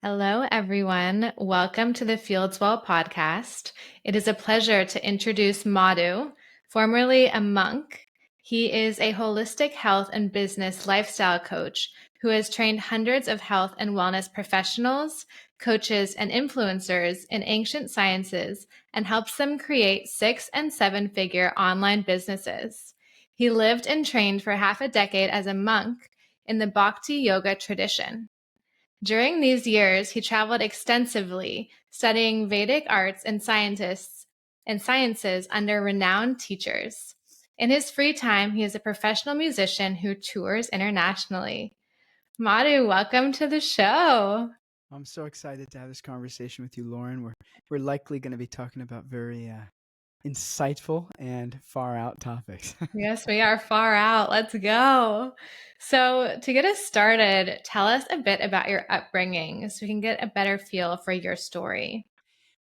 Hello, everyone. Welcome to the Fieldswell podcast. It is a pleasure to introduce Madhu, formerly a monk. He is a holistic health and business lifestyle coach who has trained hundreds of health and wellness professionals, coaches, and influencers in ancient sciences and helps them create 6- and 7-figure online businesses. He lived and trained for half a decade as a monk in the Bhakti yoga tradition. During these years, he traveled extensively, studying Vedic arts and sciences under renowned teachers. In his free time, he is a professional musician who tours internationally. Madhu, welcome to the show. I'm so excited to have this conversation with you, Lauren. We're likely going to be talking about very insightful and far out topics. Yes, we are far out. Let's go. So, to get us started, tell us a bit about your upbringing so we can get a better feel for your story.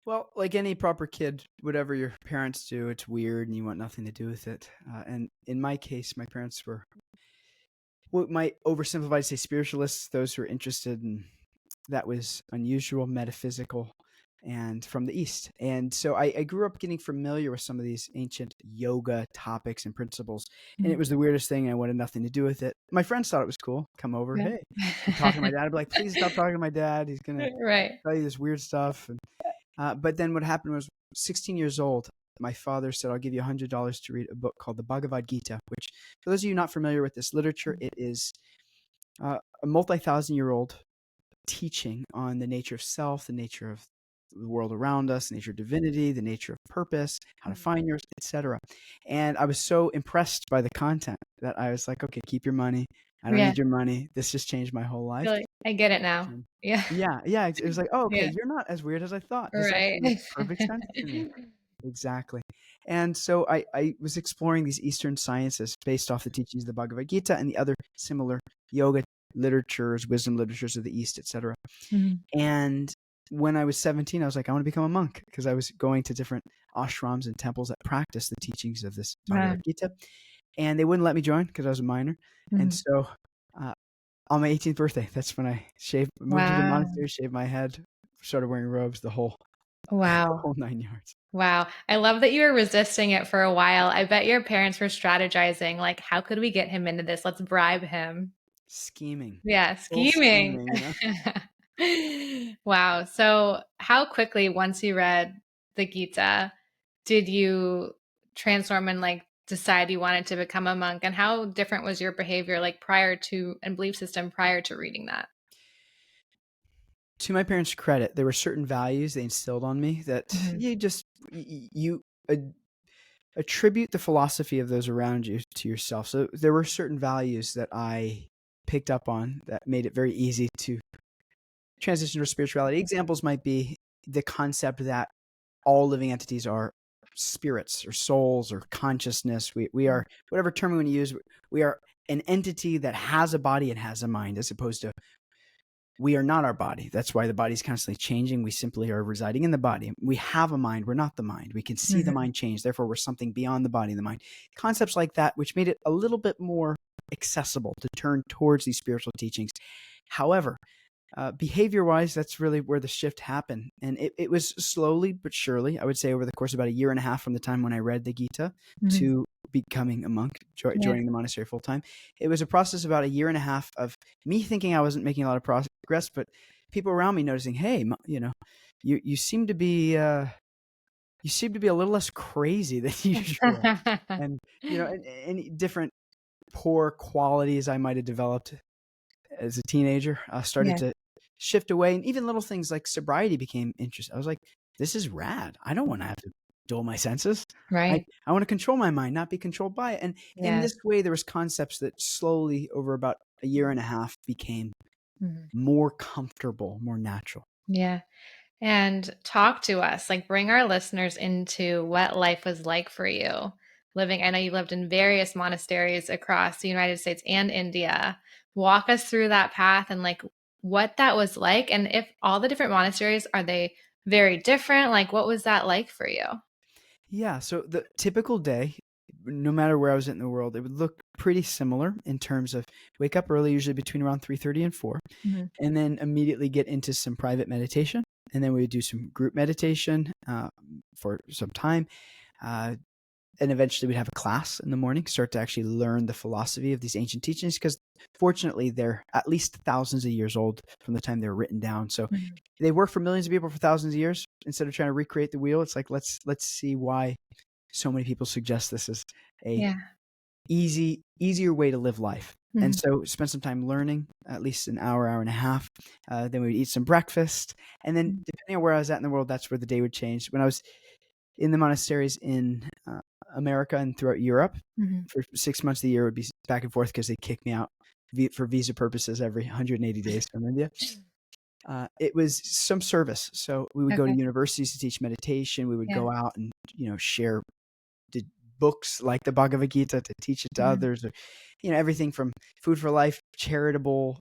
Well, like any proper kid, whatever your parents do, it's weird and you want nothing to do with it. And in my case, my parents were what might oversimplify to say spiritualists, those who are interested in that was unusual, metaphysical, and from the East. And so I grew up getting familiar with some of these ancient yoga topics and principles. And it was the weirdest thing. I wanted nothing to do with it. My friends thought it was cool. Come over. Yeah. Hey, I'm talking to my dad. I'd be like, please stop talking to my dad. He's going to Right. tell you this weird stuff. But then what happened was 16 years old, my father said, I'll give you $100 to read a book called the Bhagavad Gita, which for those of you not familiar with this literature, it is a multi-thousand-year-old teaching on the nature of self, the nature of the world around us, the nature of divinity, the nature of purpose, how to find yours, etc. And I was so impressed by the content that I was like, okay, keep your money. I don't need your money. This just changed my whole life. I get it now. And Yeah. yeah. It was like, oh, okay, Yeah. you're not as weird as I thought. This Right. actually makes perfect sense to me. Exactly. And so I was exploring these Eastern sciences based off the teachings of the Bhagavad Gita and the other similar yoga literatures, wisdom literatures of the East, etc. Mhm. And when I was 17, I was like, I want to become a monk because I was going to different ashrams and temples that practice the teachings of this Wow. Bhagavad Gita. And they wouldn't let me join because I was a minor. And Mhm. so on my 18th birthday, that's when I moved to the Wow. monastery, shaved my head, started wearing robes, the whole Wow. 9 yards. Wow. I love that you were resisting it for a while. I bet your parents were strategizing, like, how could we get him into this? Let's bribe him. Scheming. Yeah, Full scheming. scheming, you know? Wow. So, how quickly, once you read the Gita, did you transform and like decide you wanted to become a monk? And how different was your behavior like prior to and belief system prior to reading that? To my parents' credit, there were certain values they instilled on me that Mhm. you attribute the philosophy of those around you to yourself. So there were certain values that I picked up on that made it very easy to transition to spirituality. Examples might be the concept that all living entities are spirits or souls or consciousness. We are, whatever term we want to use, we are an entity that has a body and has a mind, as opposed to we are not our body. That's why the body is constantly changing. We simply are residing in the body. We have a mind. We're not the mind. We can see the Mhm. mind change. Therefore, we're something beyond the body and the mind. Concepts like that, which made it a little bit more accessible to turn towards these spiritual teachings. However, behavior-wise, that's really where the shift happened. And it was slowly but surely, I would say over the course of about a year and a half from the time when I read the Gita Mhm. to becoming a monk, Yeah. joining the monastery full time. It was a process about a year and a half of me thinking I wasn't making a lot of progress, but people around me noticing, hey, you seem to be a little less crazy than usual, and and different poor qualities I might have developed as a teenager started Yeah. to shift away, and even little things like sobriety became interesting. I was like, this is rad. I don't want to have to dull my senses. Right. I want to control my mind, not be controlled by it. And in Yeah. this way, there was concepts that slowly over about a year and a half became Mhm. more comfortable, more natural. Yeah. And talk to us, like bring our listeners into what life was like for you living. I know you lived in various monasteries across the United States and India. Walk us through that path and like what that was like. And if all the different monasteries, are they very different? Like, what was that like for you? Yeah. So the typical day, no matter where I was in the world, it would look pretty similar in terms of wake up early, usually between around 3:30 and 4, Mhm. and then immediately get into some private meditation. And then we would do some group meditation for some time. And eventually we'd have a class in the morning, start to actually learn the philosophy of these ancient teachings, because fortunately they're at least thousands of years old from the time they were written down. So Mhm. they work for millions of people for thousands of years. Instead of trying to recreate the wheel, it's like, let's see why so many people suggest this is a Yeah. easier way to live life. And Mhm. so spend some time learning, at least an hour, hour and a half. Then we would eat some breakfast. And then Mhm. depending on where I was at in the world, that's where the day would change. When I was in the monasteries in America and throughout Europe Mhm. for 6 months of the year, would be back and forth because they kicked me out for visa purposes every 180 days from India. It was some service. So we would go to Okay. universities to teach meditation. We would Yeah. go out and, share the books like the Bhagavad Gita to teach it to Mhm. others, or, everything from food for life, charitable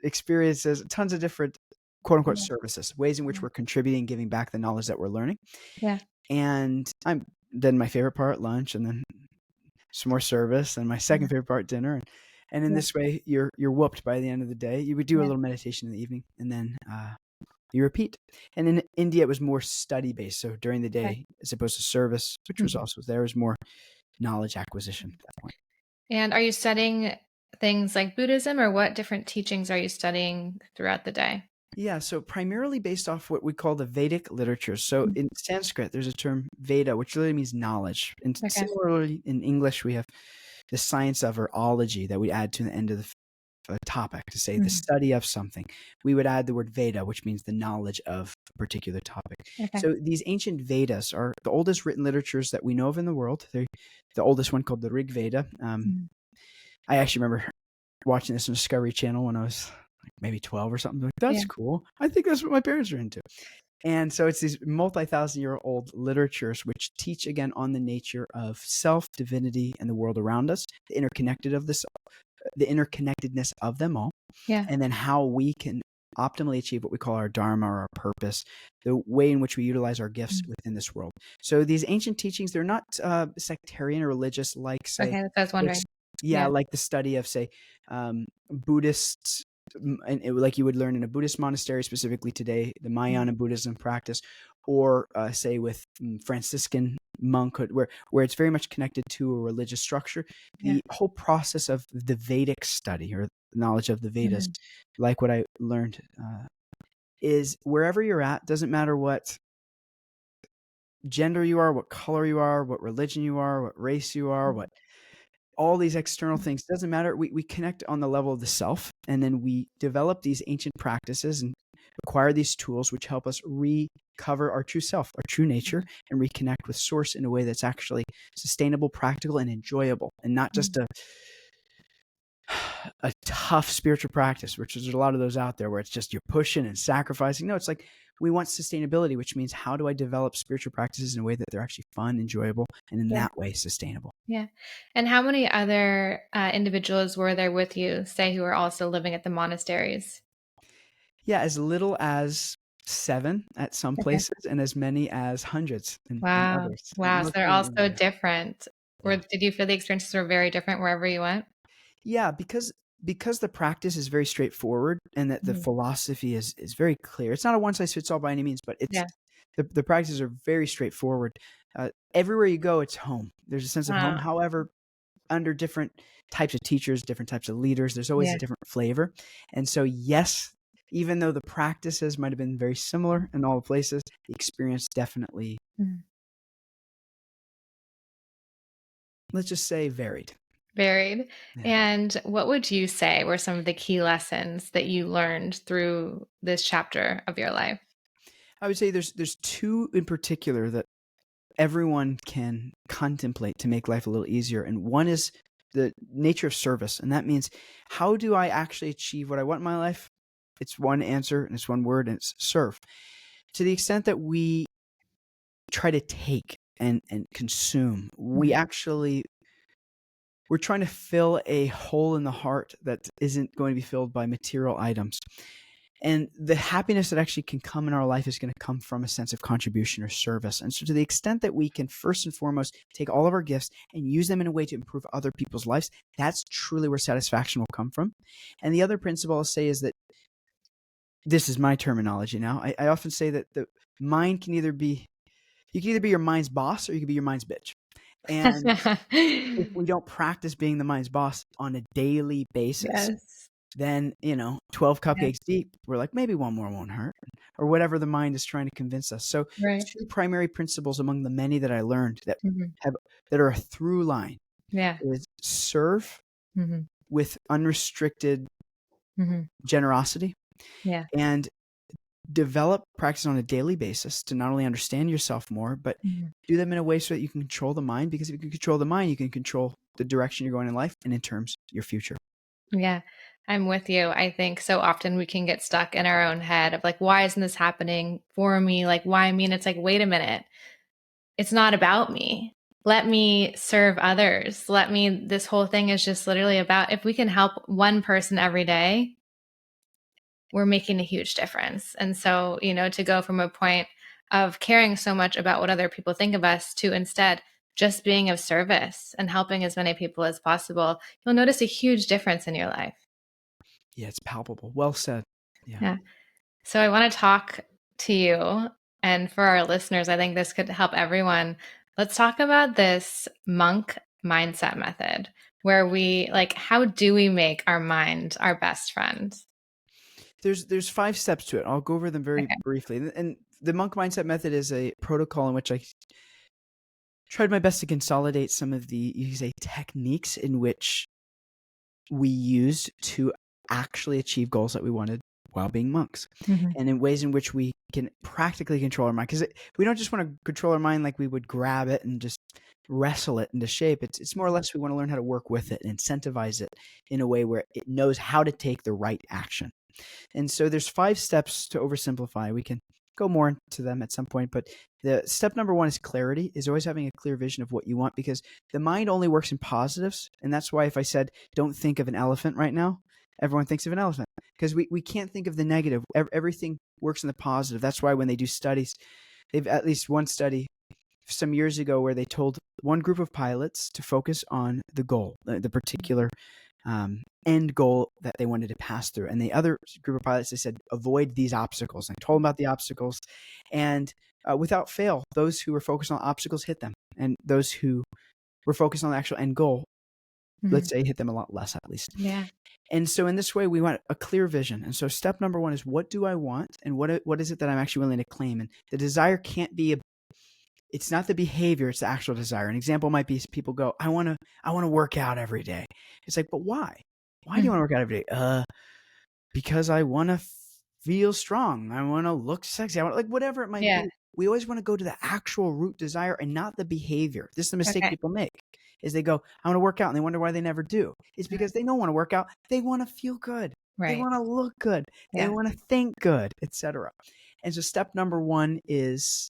experiences, tons of different quote unquote Yeah. services, ways in which Yeah. we're contributing, giving back the knowledge that we're learning. Yeah. And then my favorite part, lunch, and then some more service, and my second Yeah. favorite part, dinner. And in Yeah. this way, you're whooped by the end of the day. You would do a Yeah. little meditation in the evening, and then you repeat. And in India, it was more study based. So during the Okay. day, as opposed to service, which was Mhm. also there, was more knowledge acquisition at that point. And are you studying things like Buddhism, or what different teachings are you studying throughout the day? Yeah, so primarily based off what we call the Vedic literature. So Mm. in Sanskrit, there's a term Veda, which literally means knowledge. And Okay. similarly in English, we have the science of, or ology, that we add to the end of the topic to say the Mhm. study of something. We would add the word Veda, which means the knowledge of a particular topic. Okay. So these ancient Vedas are the oldest written literatures that we know of in the world. They're the oldest one, called the Rig Veda. Mhm. I actually remember watching this on Discovery Channel when I was like maybe 12 or something. Like, Yeah. that's cool. I think that's what my parents are into. And so it's these multi-thousand-year-old literatures which teach again on the nature of self, divinity, and the world around us, the interconnectedness of them all, Yeah. and then how we can optimally achieve what we call our dharma, or our purpose, the way in which we utilize our gifts Mm. within this world. So these ancient teachings, they're not sectarian or religious, like, say, Okay. That's what I was wondering. yeah, Yeah. like the study of, say, Buddhists, and like you would learn in a Buddhist monastery, specifically today, the Mm. Mahayana Buddhism practice, or say with Franciscan monkhood, where it's very much connected to a religious structure. Yeah. The whole process of the Vedic study, or knowledge of the Vedas, Mhm. like what I learned, is wherever you're at, doesn't matter what gender you are, what color you are, what religion you are, what race you are, what all these external things, doesn't matter. We connect on the level of the self, and then we develop these ancient practices and acquire these tools which help us recover our true self, our true nature, and reconnect with source in a way that's actually sustainable, practical, and enjoyable, and not just Mhm. a tough spiritual practice, which there's a lot of those out there where it's just you're pushing and sacrificing. No, it's like we want sustainability, which means how do I develop spiritual practices in a way that they're actually fun, enjoyable, and in Yeah. that way sustainable. Yeah. And how many other individuals were there with you, say, who were also living at the monasteries? Yeah, as little as 7 at some Okay. places, and as many as hundreds in Wow. others, Wow. So they're mostly in all so India. different. Yeah. Did you feel the experiences were very different wherever you went? Yeah, because the practice is very straightforward, and that the Mhm. philosophy is very clear. It's not a one size fits all by any means, but it's Yeah. the practices are very straightforward. Everywhere you go, it's home. There's a sense of home. Uh, However, under different types of teachers, different types of leaders, there's always yeah. a different flavor. And so, yes, even though the practices might have been very similar in all the places, the experience definitely, Mhm. let's just say, varied. Varied. Yeah. And what would you say were some of the key lessons that you learned through this chapter of your life? I would say there's two in particular that everyone can contemplate to make life a little easier. And one is the nature of service. And that means, how do I actually achieve what I want in my life? It's one answer, and it's one word, and it's serve. To the extent that we try to take and consume, Mhm. we're trying to fill a hole in the heart that isn't going to be filled by material items. And the happiness that actually can come in our life is going to come from a sense of contribution or service. And so to the extent that we can first and foremost take all of our gifts and use them in a way to improve other people's lives, that's truly where satisfaction will come from. And the other principle I'll say is that, this is my terminology now, I often say that the mind can either be, you can either be your mind's boss or you can be your mind's bitch. And if we don't practice being the mind's boss on a daily basis, Yes. then, 12 Yeah. cupcakes deep, we're like, maybe one more won't hurt, or whatever the mind is trying to convince us. So Right. two primary principles among the many that I learned that Mhm. are a through line Yeah. is serve Mhm. with unrestricted Mhm. generosity, Yeah. and develop practice on a daily basis to not only understand yourself more, but Mhm. do them in a way so that you can control the mind, because if you can control the mind, you can control the direction you're going in life and in terms your future. Yeah, I'm with you. I think so often we can get stuck in our own head of like, why isn't this happening for me? Like, why me? And it's like, wait a minute. It's not about me. Let me serve others. This whole thing is just literally about if we can help one person every day, we're making a huge difference. And so, to go from a point of caring so much about what other people think of us to instead just being of service and helping as many people as possible, you'll notice a huge difference in your life. Yeah, it's palpable. Well said. Yeah. Yeah. So I want to talk to you, and for our listeners, I think this could help everyone. Let's talk about this monk mindset method where we like, how do we make our mind our best friend? There's 5 steps to it. I'll go over them very Okay. briefly. And the monk mindset method is a protocol in which I tried my best to consolidate some of the, you could say, techniques in which we used to actually achieve goals that we wanted while being monks, Mhm. and in ways in which we can practically control our mind. Because we don't just want to control our mind like we would grab it and just wrestle it into shape. It's more or less we want to learn how to work with it and incentivize it in a way where it knows how to take the right action. And so there's 5 steps to oversimplify. We can go more into them at some point, but the step number 1 is clarity, is always having a clear vision of what you want, because the mind only works in positives. And that's why if I said, don't think of an elephant right now, everyone thinks of an elephant, because we can't think of the negative. Everything works in the positive. That's why when they do studies, they've at least one study some years ago where they told one group of pilots to focus on the goal, the particular end goal that they wanted to pass through. And the other group of pilots, they said, avoid these obstacles. And I told them about the obstacles. And without fail, those who were focused on obstacles hit them. And those who were focused on the actual end goal, let's Mhm. say, hit them a lot less at least. Yeah. And so in this way, we want a clear vision. And so step number 1 is, what do I want? And what is it that I'm actually willing to claim? And the desire can't be it's not the behavior, it's the actual desire. An example might be people go, I want to work out every day. It's like, but why? Why do you Mhm. want to work out every day? Because I want to feel strong. I want to look sexy. I want, like, whatever it might Yeah. be. We always want to go to the actual root desire and not the behavior. This is the mistake Okay. people make, is they go, I want to work out, and they wonder why they never do. It's because they don't want to work out. They want to feel good. They Right. want to look good. They Yeah. want to think good, etc. And so step number 1 is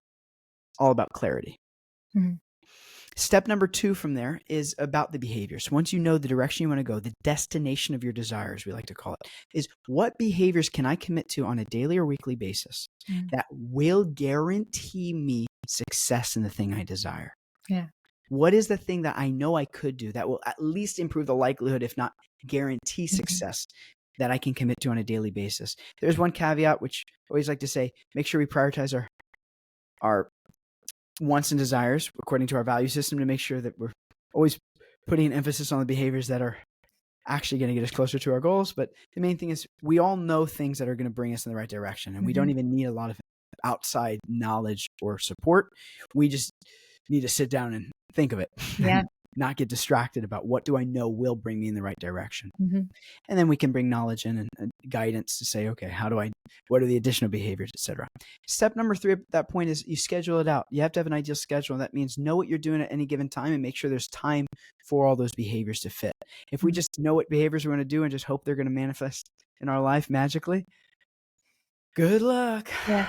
all about clarity. Mhm. Step number 2 from there is about the behaviors. Once you know the direction you want to go, the destination of your desires, we like to call it, is what behaviors can I commit to on a daily or weekly basis Mhm. that will guarantee me success in the thing I desire? Yeah. What is the thing that I know I could do that will at least improve the likelihood, if not guarantee Mhm. success, that I can commit to on a daily basis? There's one caveat, which I always like to say, make sure we prioritize our wants and desires according to our value system, to make sure that we're always putting an emphasis on the behaviors that are actually going to get us closer to our goals. But the main thing is, we all know things that are going to bring us in the right direction, and we don't Mhm. even need a lot of outside knowledge or support. We just need to sit down and think of it Yeah. and not get distracted about what do I know will bring me in the right direction. Mhm. And then we can bring knowledge in and guidance to say, okay, what are the additional behaviors, etc. Step number 3 at that point is you schedule it out. You have to have an ideal schedule. And that means know what you're doing at any given time and make sure there's time for all those behaviors to fit. If we Mhm. just know what behaviors we're going to do and just hope they're going to manifest in our life magically, good luck. Yeah.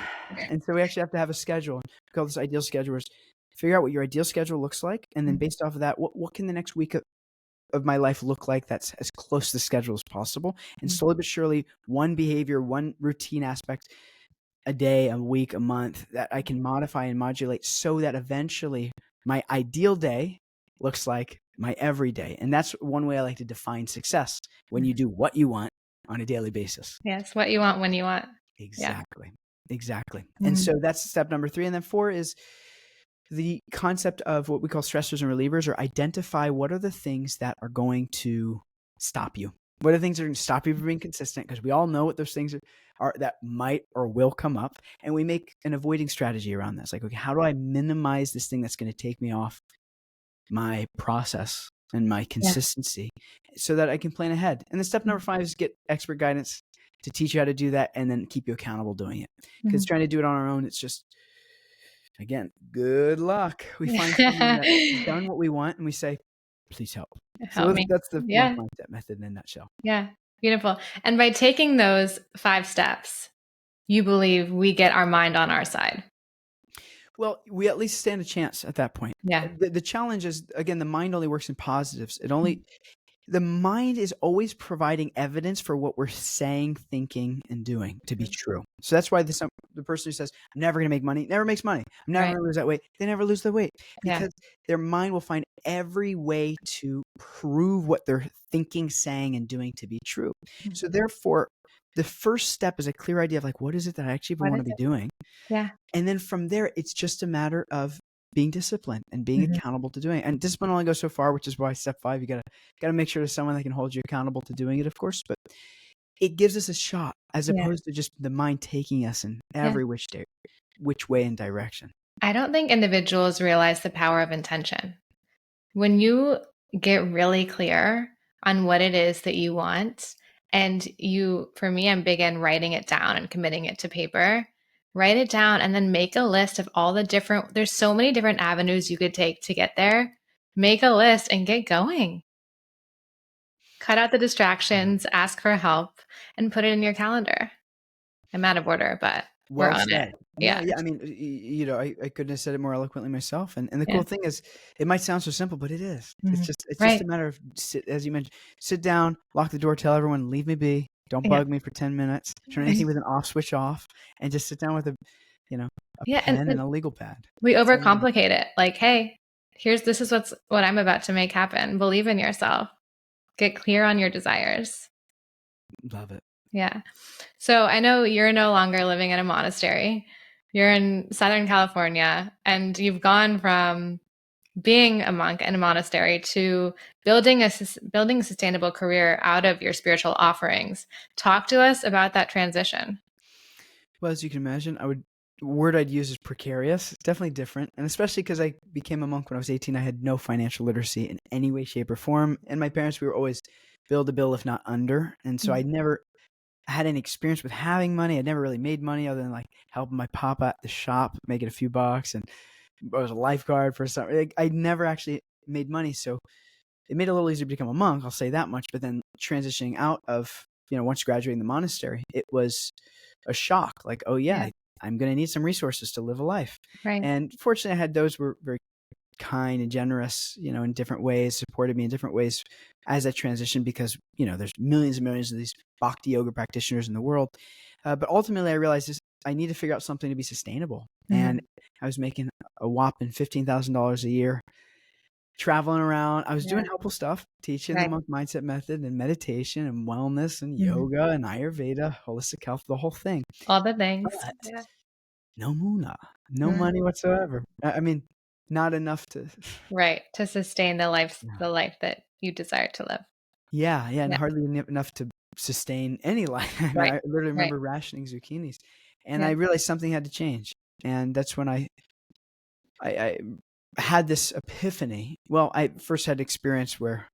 And so we actually have to have a schedule. We call this ideal schedule. Figure out what your ideal schedule looks like. And then Mhm. based off of that, what can the next week of my life look like that's as close to the schedule as possible? And slowly but surely, one behavior, one routine aspect, a day, a week, a month, that I can modify and modulate so that eventually my ideal day looks like my everyday. And that's one way I like to define success, when you do what you want on a daily basis. Yes, what you want when you want. Yeah. Exactly. And so that's step number 3. And then 4 is the concept of what we call stressors and relievers, or identify what are the things that are going to stop you. What are the things that are going to stop you from being consistent? Because we all know what those things are that might or will come up. And we make an avoiding strategy around this. Like, okay, how do I minimize this thing that's going to take me off my process and my consistency so that I can plan ahead? And then step number 5 is get expert guidance to teach you how to do that and then keep you accountable doing it. Because trying to do it on our own, it's just, again, good luck. We find someone that's done what we want and we say, please help. Help me. That's the monk mindset method in a nutshell. Yeah. Beautiful. And by taking those 5 steps, you believe we get our mind on our side. Well, we at least stand a chance at that point. Yeah. The challenge is, again, the mind only works in positives. The mind is always providing evidence for what we're saying, thinking, and doing to be true. So that's why the person who says, I'm never going to make money, never makes money. I'm never going to lose that weight. They never lose the weight because their mind will find every way to prove what they're thinking, saying, and doing to be true. So therefore, the first step is a clear idea of like, what is it that I actually want to be doing? Yeah. And then from there, it's just a matter of being disciplined and being accountable to doing it. And discipline only goes so far, which is why step 5, you gotta make sure there's someone that can hold you accountable to doing it, of course. But it gives us a shot as opposed to just the mind taking us in every which way and direction. I don't think individuals realize the power of intention. When you get really clear on what it is that you want, and for me, I'm big in writing it down and committing it to paper. Write it down and then make a list of all the there's so many different avenues you could take to get there. Make a list and get going. Cut out the distractions, ask for help, and put it in your calendar. I'm out of order, but we're on it. Yeah. I mean, I couldn't have said it more eloquently myself. And the cool thing is, it might sound so simple, but it is. It's just a matter of, as you mentioned, sit down, lock the door, tell everyone, leave me be. Don't bug me for 10 minutes. Turn anything with an off switch off, and just sit down with a pen and a legal pad. We overcomplicate it. Like, hey, this is what I'm about to make happen. Believe in yourself. Get clear on your desires. Love it. Yeah. So I know you're no longer living in a monastery. You're in Southern California, and you've gone from being a monk in a monastery to building a sustainable career out of your spiritual offerings. Talk to us about that transition. Well, as you can imagine, the word I'd use is precarious. It's definitely different. And especially because I became a monk when I was 18, I had no financial literacy in any way, shape, or form. And my parents, we were always bill to bill, if not under. And so I never had any experience with having money. I'd never really made money other than like helping my papa at the shop, making a few bucks. And I was a lifeguard for something. Like, I never actually made money. So it made it a little easier to become a monk, I'll say that much. But then transitioning out of, once graduating the monastery, it was a shock. Like, oh yeah. I'm going to need some resources to live a life. Right. And fortunately, I had those who were very kind and generous, in different ways, supported me in different ways as I transitioned, because, there's millions and millions of these bhakti yoga practitioners in the world. But ultimately, I realized I need to figure out something to be sustainable. And I was making a whopping $15,000 a year, traveling around. I was doing helpful stuff, teaching the monk mindset method and meditation and wellness and yoga and Ayurveda, holistic health, the whole thing. All the things. But no muna, no money whatsoever. I mean, not enough to sustain the life that you desire to live. Yeah, and hardly enough to sustain any life. I literally remember rationing zucchinis, and I realized something had to change. And that's when I had this epiphany. Well, I first had experience where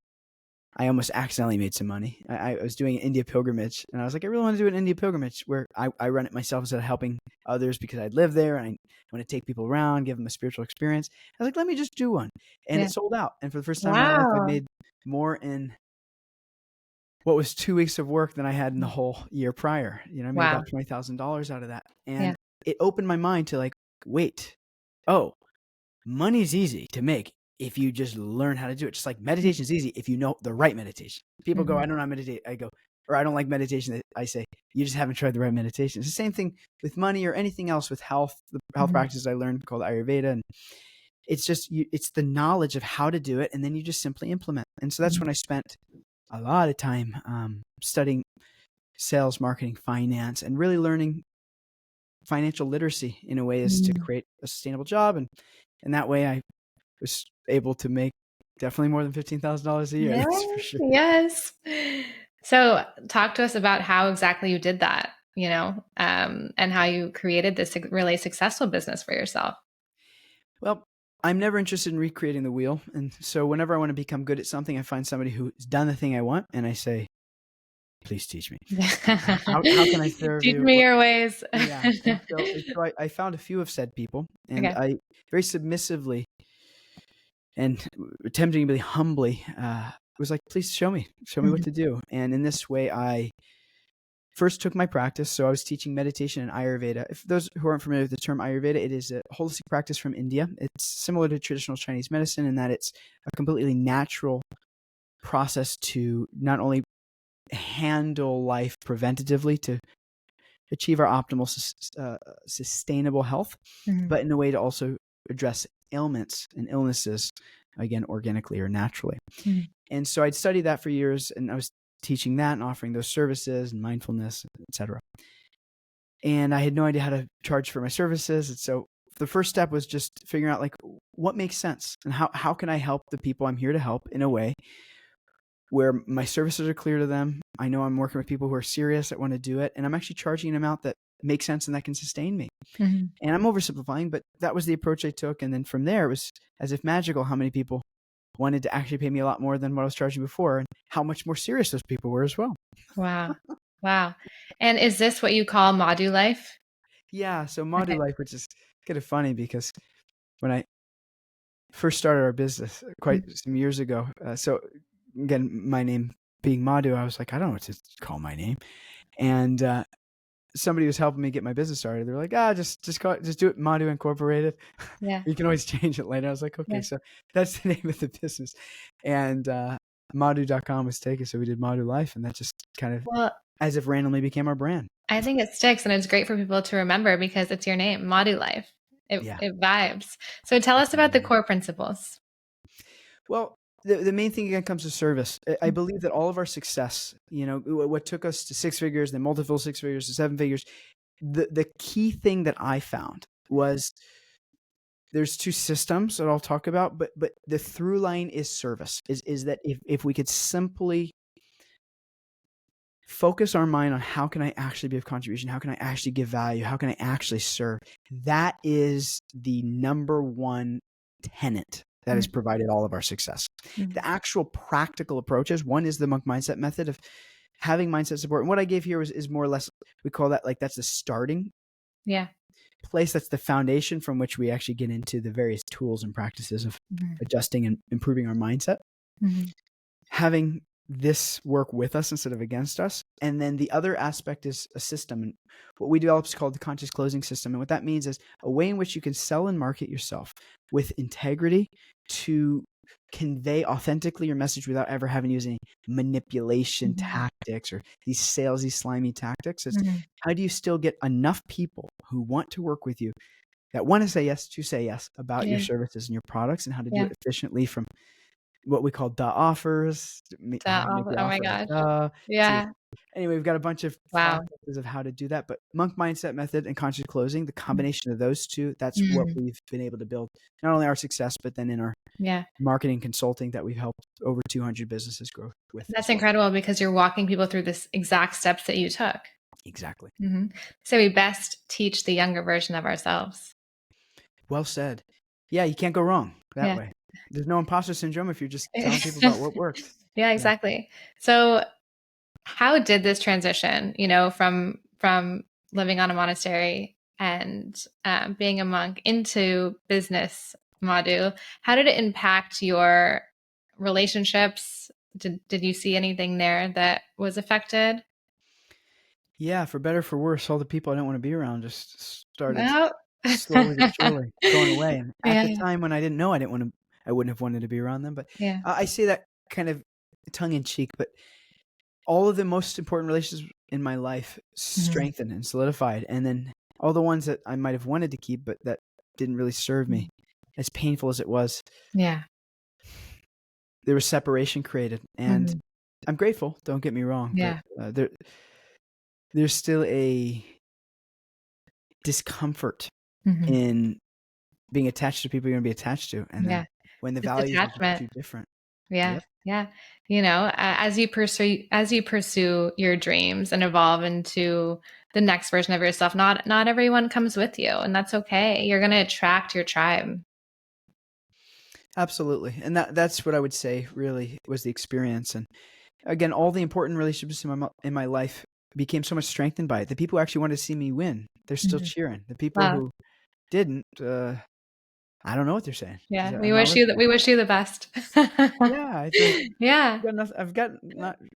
I almost accidentally made some money. I was doing an India pilgrimage, and I was like, I really want to do an India pilgrimage where I run it myself instead of helping others, because I'd live there and I want to take people around, give them a spiritual experience. I was like, let me just do one. And it sold out. And for the first time in my life, I made more in what was 2 weeks of work than I had in the whole year prior. I made about $20,000 out of that. And it opened my mind to like, wait, money's easy to make. if you just learn how to do it. Just like meditation is easy if you know the right meditation. People go, I don't know how to meditate. I go, or I don't like meditation. I say, you just haven't tried the right meditation. It's the same thing with money or anything else with health. The health practices I learned called Ayurveda, and it's just it's the knowledge of how to do it, and then you just simply implement. And so that's when I spent a lot of time studying sales, marketing, finance, and really learning financial literacy in a way is to create a sustainable job, and that way I was able to make definitely more than $15,000 a year. Yes, That's for sure. yes. So talk to us about how exactly you did that, and how you created this really successful business for yourself. Well, I'm never interested in recreating the wheel. And so whenever I want to become good at something, I find somebody who's done the thing I want, and I say, please teach me. How can I serve Teach you? me your ways. Yeah. And so I found a few of said people, and Okay. I very submissively and temptingly humbly was like, please show me what to do. And in this way, I first took my practice. So I was teaching meditation and Ayurveda. If those who aren't familiar with the term Ayurveda, it is a holistic practice from India. It's similar to traditional Chinese medicine in that it's a completely natural process to not only handle life preventatively to achieve our optimal sustainable health, but in a way to also address ailments and illnesses, again, organically or naturally. And so I'd studied that for years, and I was teaching that and offering those services and mindfulness, etc. And I had no idea how to charge for my services. And so the first step was just figuring out like what makes sense and how can I help the people I'm here to help in a way where my services are clear to them. I know I'm working with people who are serious that want to do it, and I'm actually charging an amount that makes sense and that can sustain me. And I'm oversimplifying, but that was the approach I took. And then from there, it was as if magical how many people wanted to actually pay me a lot more than what I was charging before, and how much more serious those people were as well. Wow. Wow. And is this what you call Madhu life? Yeah. So Madhu Okay. Life, which is kind of funny because when I first started our business quite some years ago, so again, my name being Madhu, I was like, I don't know what to call my name. And somebody was helping me get my business started. They're like, just do it Madhu Incorporated. Yeah. You can always change it later. I was like, okay, Yeah. so that's the name of the business. And Madhu.com was taken, so we did Madhu Life, and that just kind of Well, as if randomly became our brand. I think it sticks, and it's great for people to remember because it's your name, Madhu life. Yeah. It vibes. So tell us about the core principles. Well, the main thing again comes to service. I believe that all of our success, what took us to six figures, then multiple six figures to seven figures, the key thing that I found was there's two systems that I'll talk about, but the through line is service. Is that if we could simply focus our mind on how can I actually be of contribution, how can I actually give value, how can I actually serve, that is the number one tenet that has provided all of our success. The actual practical approaches, one is the monk mindset method of having mindset support. And what I gave here is more or less, we call that like that's the starting place. That's the foundation from which we actually get into the various tools and practices of adjusting and improving our mindset. Having this work with us instead of against us. And then the other aspect is a system. And what we developed is called the conscious closing system. And what that means is a way in which you can sell and market yourself with integrity to convey authentically your message without ever having to use any manipulation tactics or these salesy, slimy tactics. It's how do you still get enough people who want to work with you that want to say yes about your services and your products, and how to do it efficiently from what we call duh offers, how to make the Oh my offer like gosh. duh. Yeah. Anyway, we've got a bunch of Wow. processes of how to do that. But monk mindset method and conscious closing, the combination of those two, that's what we've been able to build. Not only our success, but then in our marketing consulting that we've helped over 200 businesses grow with. That's incredible because you're walking people through this exact steps that you took. Exactly. So we best teach the younger version of ourselves. Well said. Yeah, you can't go wrong that way. There's no imposter syndrome if you're just telling people about what worked. Yeah, exactly. So how did this transition, from living on a monastery and being a monk into business, Madhu, how did it impact your relationships? Did you see anything there that was affected? Yeah, for better, for worse, all the people I didn't want to be around just started No. slowly but surely going away. And at Yeah. the time when I didn't know I didn't want to I wouldn't have wanted to be around them. But Yeah. I say that kind of tongue in cheek, but all of the most important relationships in my life strengthened and solidified. And then all the ones that I might have wanted to keep, but that didn't really serve me, as painful as it was, Yeah. there was separation created. And I'm grateful, don't get me wrong, Yeah. but there's still a discomfort in being attached to people you're going to be attached to. And then when the It's values are just attachment. too different. Yeah. Yep. Yeah. You know, as you pursue your dreams and evolve into the next version of yourself, not everyone comes with you, and that's okay. You're going to attract your tribe. Absolutely. And that's what I would say really was the experience. And again, all the important relationships in my life became so much strengthened by it. The people who actually wanted to see me win, they're still cheering. The people Wow. who didn't, I don't know what they're saying. Yeah. I'm We not wish you listening. the best. Yeah, it's like Yeah. I've got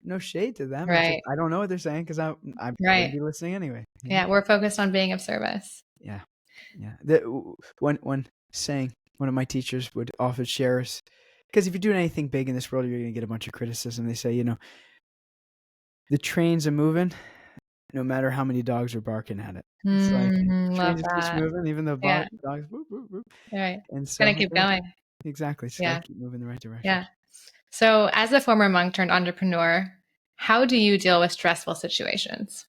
no shade to them. It's like Right. I don't know what they're saying because I wouldn't Right. be listening anyway. Yeah. We're focused on being of service. Yeah. Yeah. One saying one of my teachers would often share is, because if you're doing anything big in this world, you're going to get a bunch of criticism. They say, the trains are moving no matter how many dogs are barking at it. It's like train Love just keeps that. moving, even though Yeah. dogs whoop, whoop, whoop. All right. And Gonna so keep going. exactly, just got Yeah. to keep moving in the right direction. Yeah. So, as a former monk turned entrepreneur, how do you deal with stressful situations?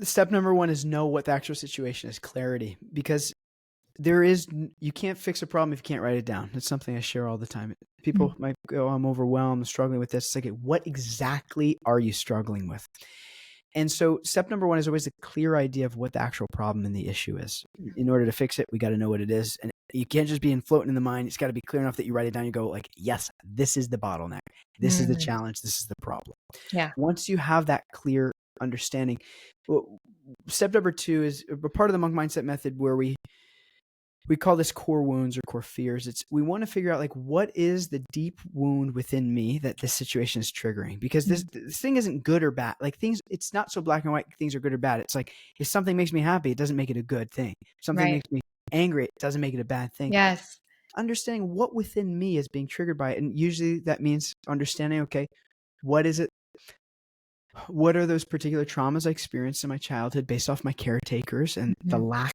Step number one is know what the actual situation is, clarity, because you can't fix a problem if you can't write it down. It's something I share all the time. People might go, I'm overwhelmed, I'm struggling with this. It's like, what exactly are you struggling with? And so step number one is always a clear idea of what the actual problem and the issue is. In order to fix it, we got to know what it is. And you can't just be floating in the mind. It's got to be clear enough that you write it down. You go like, yes, this is the bottleneck. This is the challenge. This is the problem. Yeah. Once you have that clear understanding, step number two is a part of the monk mindset method where we call this core wounds or core fears. We want to figure out like, what is the deep wound within me that this situation is triggering? Because this thing isn't good or bad. Like it's not so black and white. Things are good or bad. It's like, if something makes me happy, it doesn't make it a good thing. If something makes me angry, it doesn't make it a bad thing. Yes. Understanding what within me is being triggered by it. And usually that means understanding, okay, what is it? What are those particular traumas I experienced in my childhood based off my caretakers and the lack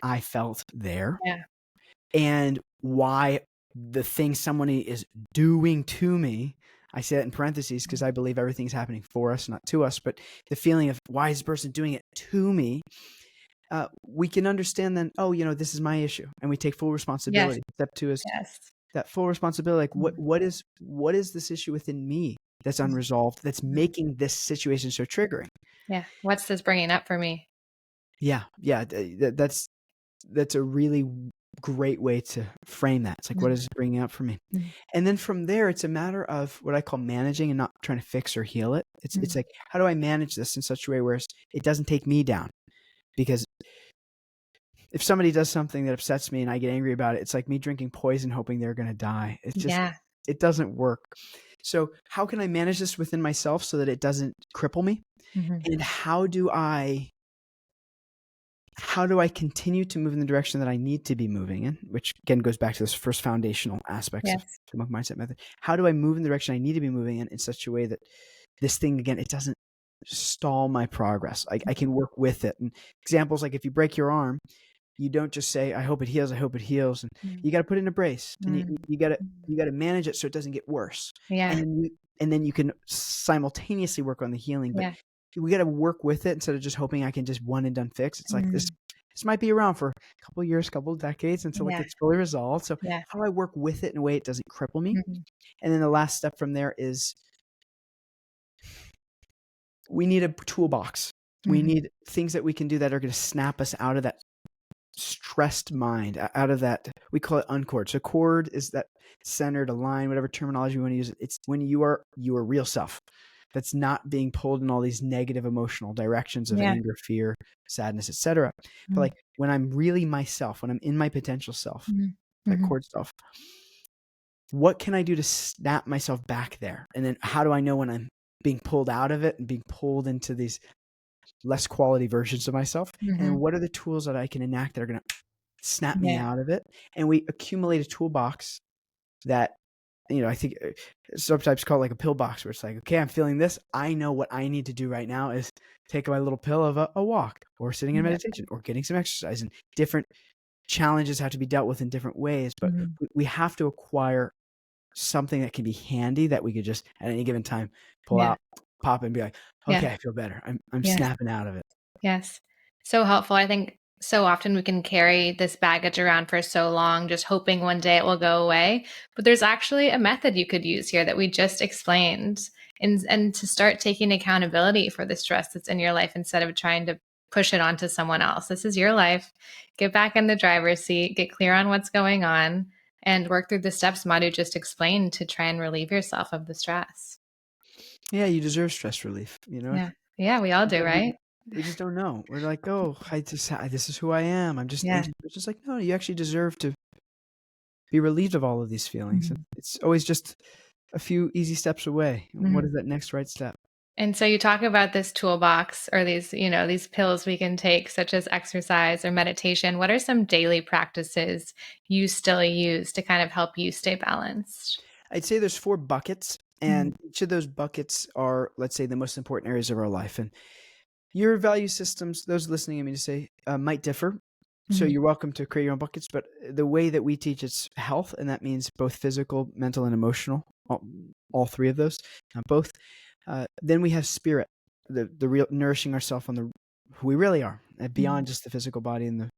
I felt there, and why the thing somebody is doing to me, I say that in parentheses because I believe everything's happening for us, not to us, but the feeling of why is this person doing it to me, we can understand then, this is my issue, and we take full responsibility. Step two is that full responsibility. Like what is this issue within me that's unresolved, that's making this situation so triggering? Yeah. What's this bringing up for me? Yeah. That's a really great way to frame that. It's like, what is it bringing up for me? And then from there, it's a matter of what I call managing and not trying to fix or heal it. It's like, how do I manage this in such a way where it doesn't take me down? Because if somebody does something that upsets me and I get angry about it, it's like me drinking poison hoping they're going to die. It's just, it doesn't work. So how can I manage this within myself so that it doesn't cripple me? And how do I continue to move in the direction that I need to be moving in, which again goes back to this first foundational aspects of the monk mindset method. How do I move in the direction I need to be moving in such a way that this thing, again, it doesn't stall my progress. I can work with it. And examples like if you break your arm, you don't just say, I hope it heals. I hope it heals. And you got to put it in a brace and you got to manage it so it doesn't get worse. Yeah. And then you can simultaneously work on the healing, but we got to work with it instead of just hoping I can just one and done fix. It's like this might be around for a couple of years, couple of decades until it gets fully resolved. So how do I work with it in a way it doesn't cripple me? And then the last step from there is we need a toolbox. We need things that we can do that are going to snap us out of that stressed mind, out of that, we call it uncord. So cord is that centered, aligned, whatever terminology we want to use. It's when you are your real self. That's not being pulled in all these negative emotional directions of anger, fear, sadness, etc. But like when I'm really myself, when I'm in my potential self, that cord self, what can I do to snap myself back there? And then how do I know when I'm being pulled out of it and being pulled into these less quality versions of myself? And what are the tools that I can enact that are going to snap me Yeah. out of it. And we accumulate a toolbox that, I think sometimes called like a pill box, where it's like, okay, I'm feeling this. I know what I need to do right now is take my little pill of a walk, or sitting in Yeah. meditation, or getting some exercise. And different challenges have to be dealt with in different ways. But Mhm. we have to acquire something that can be handy, that we could just at any given time pull Yeah. out, pop, and be like, Yeah. okay, I feel better. I'm Yes. snapping out of it. Yes. So helpful. I think so often we can carry this baggage around for so long, just hoping one day it will go away. But there's actually a method you could use here that we just explained, and to start taking accountability for the stress that's in your life instead of trying to push it onto someone else. This is your life. Get back in the driver's seat, get clear on what's going on, and work through the steps Madhu just explained to try and relieve yourself of the stress. Yeah, you deserve stress relief. Yeah. Yeah, we all do, Sometimes right? we just don't know. We're like, oh, this is who I am. I'm just Yeah. anxious. It's just like, no, you actually deserve to be relieved of all of these feelings. Mhm. It's always just a few easy steps away. What Mhm. is that next right step? And so you talk about this toolbox or these pills we can take, such as exercise or meditation. What are some daily practices you still use to kind of help you stay balanced? I'd say there's 4 buckets, Mhm. and each of those buckets are, let's say, the most important areas of our life. And your value systems, those listening, I mean to say, might differ. So Mhm. you're welcome to create your own buckets, but the way that we teach, it's health, and that means both physical, mental, and emotional. All 3 of those, both. Then we have spirit, the real nourishing ourselves on the who we really are, Mhm. beyond just the physical body and the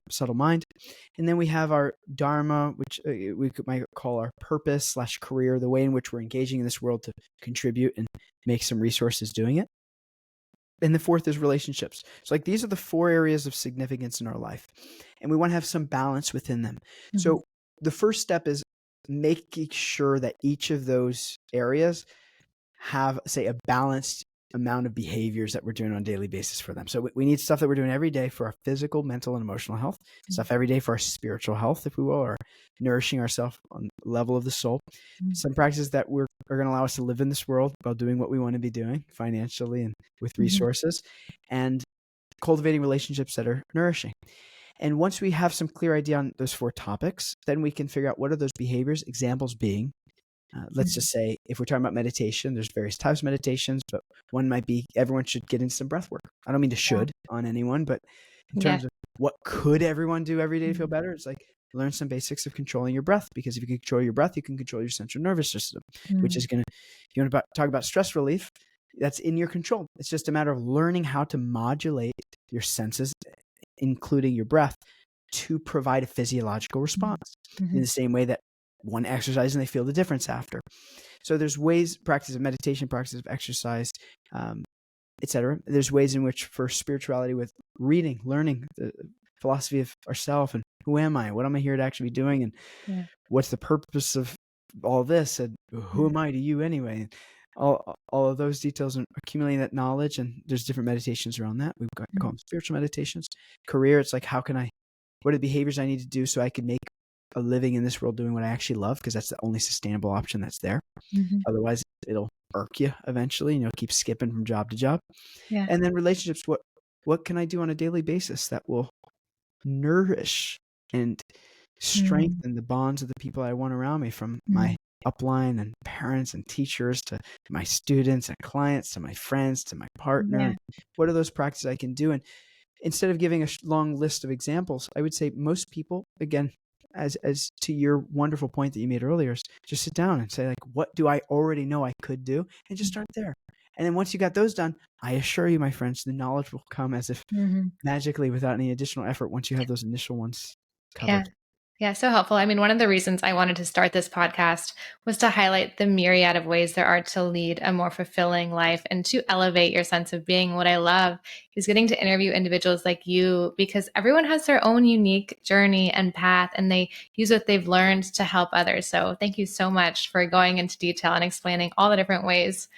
subtle mind. And then we have our dharma, which might call our purpose slash career, the way in which we're engaging in this world to contribute and make some resources doing it. And the fourth is relationships. So like these are the 4 areas of significance in our life, and we want to have some balance within them. Mhm. So the first step is making sure that each of those areas have, say, a balanced amount of behaviors that we're doing on a daily basis for them. So we need stuff that we're doing every day for our physical, mental, and emotional health, Mhm. stuff every day for our spiritual health, if we will, or nourishing ourselves on the level of the soul. Mhm. Some practices that are going to allow us to live in this world while doing what we want to be doing financially and with Mhm. resources, and cultivating relationships that are nourishing. And once we have some clear idea on those 4 topics, then we can figure out what are those behaviors, examples being, let's Mhm. just say, if we're talking about meditation, there's various types of meditations, but one might be everyone should get into some breath work. I don't mean to Yeah. should on anyone, but in Yeah. terms of what could everyone do every day to feel Mhm. better, it's like learn some basics of controlling your breath, because if you can control your breath, you can control your central nervous system, which Mhm. is going to, if you want to talk about stress relief, that's in your control. It's just a matter of learning how to modulate your senses, including your breath, to provide a physiological Mhm. response in Mhm. the same way that one exercise and they feel the difference after. So there's ways, practice of meditation, practice of exercise, um, etc. There's ways in which for spirituality with reading, learning the philosophy of ourself and who am I? What am I here to actually be doing? And Yeah. what's the purpose of all this? And who Yeah. am I to you anyway? All of those details and accumulating that knowledge. And there's different meditations around that. We've got call Mhm. them spiritual meditations. Career, it's like, what are the behaviors I need to do so I can make a living in this world doing what I actually love? Because that's the only sustainable option that's there. Mhm. Otherwise, it'll irk you eventually, keep skipping from job to job. Yeah. And then relationships, what can I do on a daily basis that will nourish and Mhm. strengthen the bonds of the people I want around me, from my Mhm. upline and parents and teachers to my students and clients to my friends to my partner? Yeah. What are those practices I can do? And instead of giving a long list of examples, I would say most people, again, as to your wonderful point that you made earlier, is just sit down and say, like, what do I already know I could do? And just start there. And then once you got those done, I assure you, my friends, the knowledge will come as if Mhm. magically without any additional effort once you have those initial ones Yeah. covered. Yeah, so helpful. I mean, one of the reasons I wanted to start this podcast was to highlight the myriad of ways there are to lead a more fulfilling life and to elevate your sense of being. What I love is getting to interview individuals like you, because everyone has their own unique journey and path, and they use what they've learned to help others. So thank you so much for going into detail and explaining all the different ways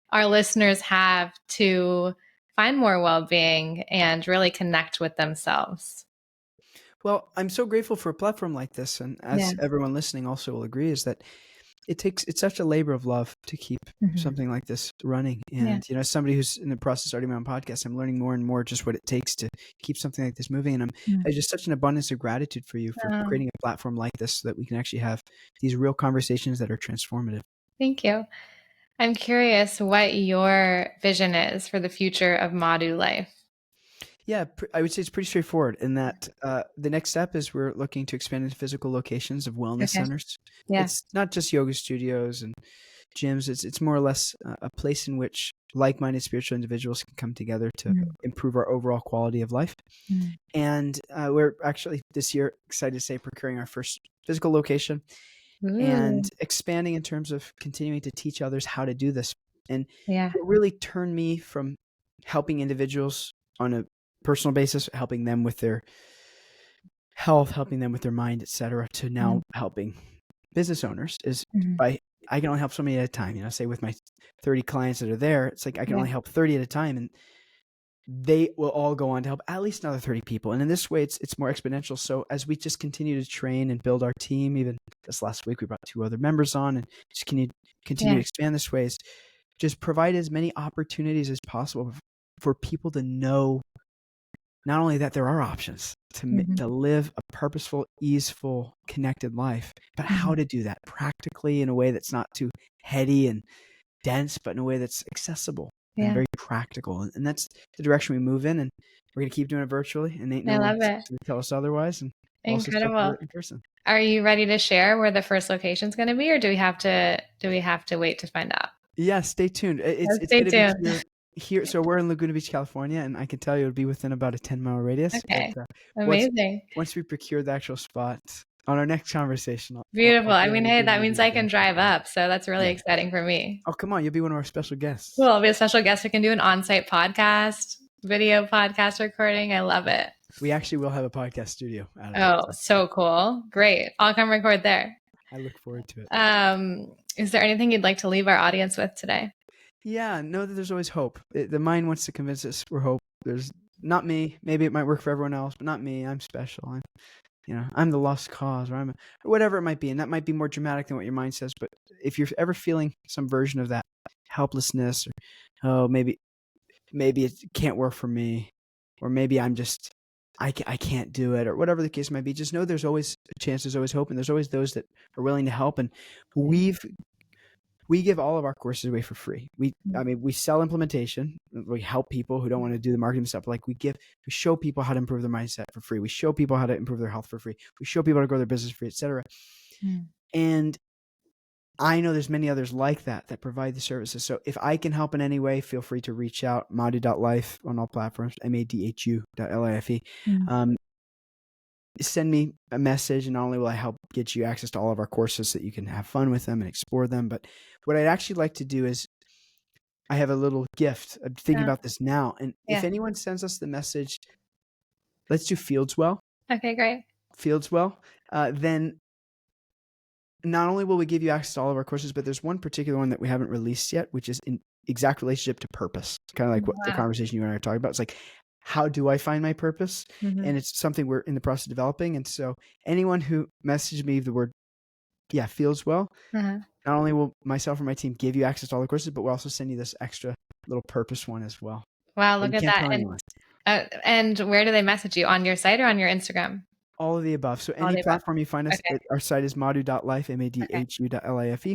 our listeners have to find more well-being and really connect with themselves. Well, I'm so grateful for a platform like this. And Yeah. as everyone listening also will agree, is that it's such a labor of love to keep something like this running. And, as somebody who's in the process of starting my own podcast, I'm learning more and more just what it takes to keep something like this moving. And I just such an abundance of gratitude for you for creating a platform like this so that we can actually have these real conversations that are transformative. Thank you. I'm curious what your vision is for the future of Madhu life. Yeah, I would say it's pretty straightforward in that the next step is we're looking to expand into physical locations of wellness centers. Yeah. It's not just yoga studios and gyms. It's more or less a place in which like-minded spiritual individuals can come together to improve our overall quality of life. And we're actually this year excited to say procuring our first physical location and expanding in terms of continuing to teach others how to do this. And what really turned me from helping individuals on a personal basis, helping them with their health, helping them with their mind, etc., to now helping business owners is by I can only help so many at a time. Say with my 30 clients that are there, it's like I can only help 30 at a time, and they will all go on to help at least another 30 people. And in this way, it's more exponential. So as we just continue to train and build our team, even this last week, we brought 2 other members on and just continue to expand this way, is just provide as many opportunities as possible for people to know not only that there are options to live a purposeful, easeful, connected life, but how to do that practically in a way that's not too heady and dense, but in a way that's accessible and very practical. And that's the direction we move in. And we're going to keep doing it virtually. And ain't no one to tell us otherwise. And incredible. In person. Are you ready to share where the first location is going to be, or do we have to wait to find out? Yeah, stay tuned. It's stay going to tuned. be here. So we're in Laguna Beach, California, and I can tell you it'll be within about a 10-mile radius. Okay. But, amazing. Once we procure the actual spot on our next conversation. Beautiful. I mean, hey, that means I can drive up. So that's really exciting for me. Oh, come on. You'll be one of our special guests. Cool. I'll be a special guest. We can do an on-site podcast, video podcast recording. I love it. We actually will have a podcast studio out of it. So cool. Great. I'll come record there. I look forward to it. Is there anything you'd like to leave our audience with today? Yeah, know that there's always hope. The mind wants to convince us we're hope. There's not me. Maybe it might work for everyone else, but not me. I'm special. I'm the lost cause, or whatever it might be. And that might be more dramatic than what your mind says. But if you're ever feeling some version of that helplessness, or maybe it can't work for me, or maybe I'm just I can't do it, or whatever the case might be, just know there's always a chance, there's always hope, and there's always those that are willing to help. And we give all of our courses away for free. We sell implementation. We help people who don't want to do the marketing stuff. Like we show people how to improve their mindset for free. We show people how to improve their health for free. We show people how to grow their business for free, etc. And I know there's many others like that provide the services. So if I can help in any way, feel free to reach out. Madhu.life on all platforms, madhu.life. Send me a message, and not only will I help get you access to all of our courses so that you can have fun with them and explore them, but what I'd actually like to do is I have a little gift. I'm thinking about this now. And if anyone sends us the message, let's do Fieldswell. Okay, great. Fieldswell. Then not only will we give you access to all of our courses, but there's one particular one that we haven't released yet, which is in exact relationship to purpose. Kind of like what the conversation you and I are talking about. It's like, how do I find my purpose? And it's something we're in the process of developing. And so anyone who messaged me the word, Fieldswell, not only will myself or my team give you access to all the courses, but we'll also send you this extra little purpose one as well. Wow, look at that. And where do they message you? On your site or on your Instagram? All of the above. So any platform you find us, our site is madhu.life, madhu.life,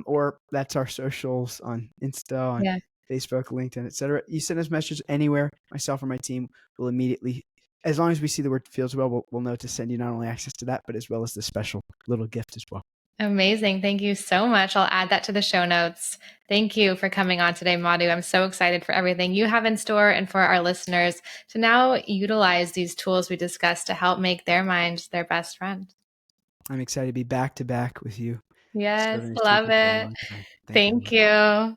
or that's our socials on Insta, on Facebook, LinkedIn, etc. You send us messages anywhere, myself or my team will immediately, as long as we see the word Fieldswell, we'll know to send you not only access to that, but as well as the special little gift as well. Amazing. Thank you so much. I'll add that to the show notes. Thank you for coming on today, Madhu. I'm so excited for everything you have in store and for our listeners to now utilize these tools we discussed to help make their mind their best friend. I'm excited to be back to back with you. Yes, love it. Thank you.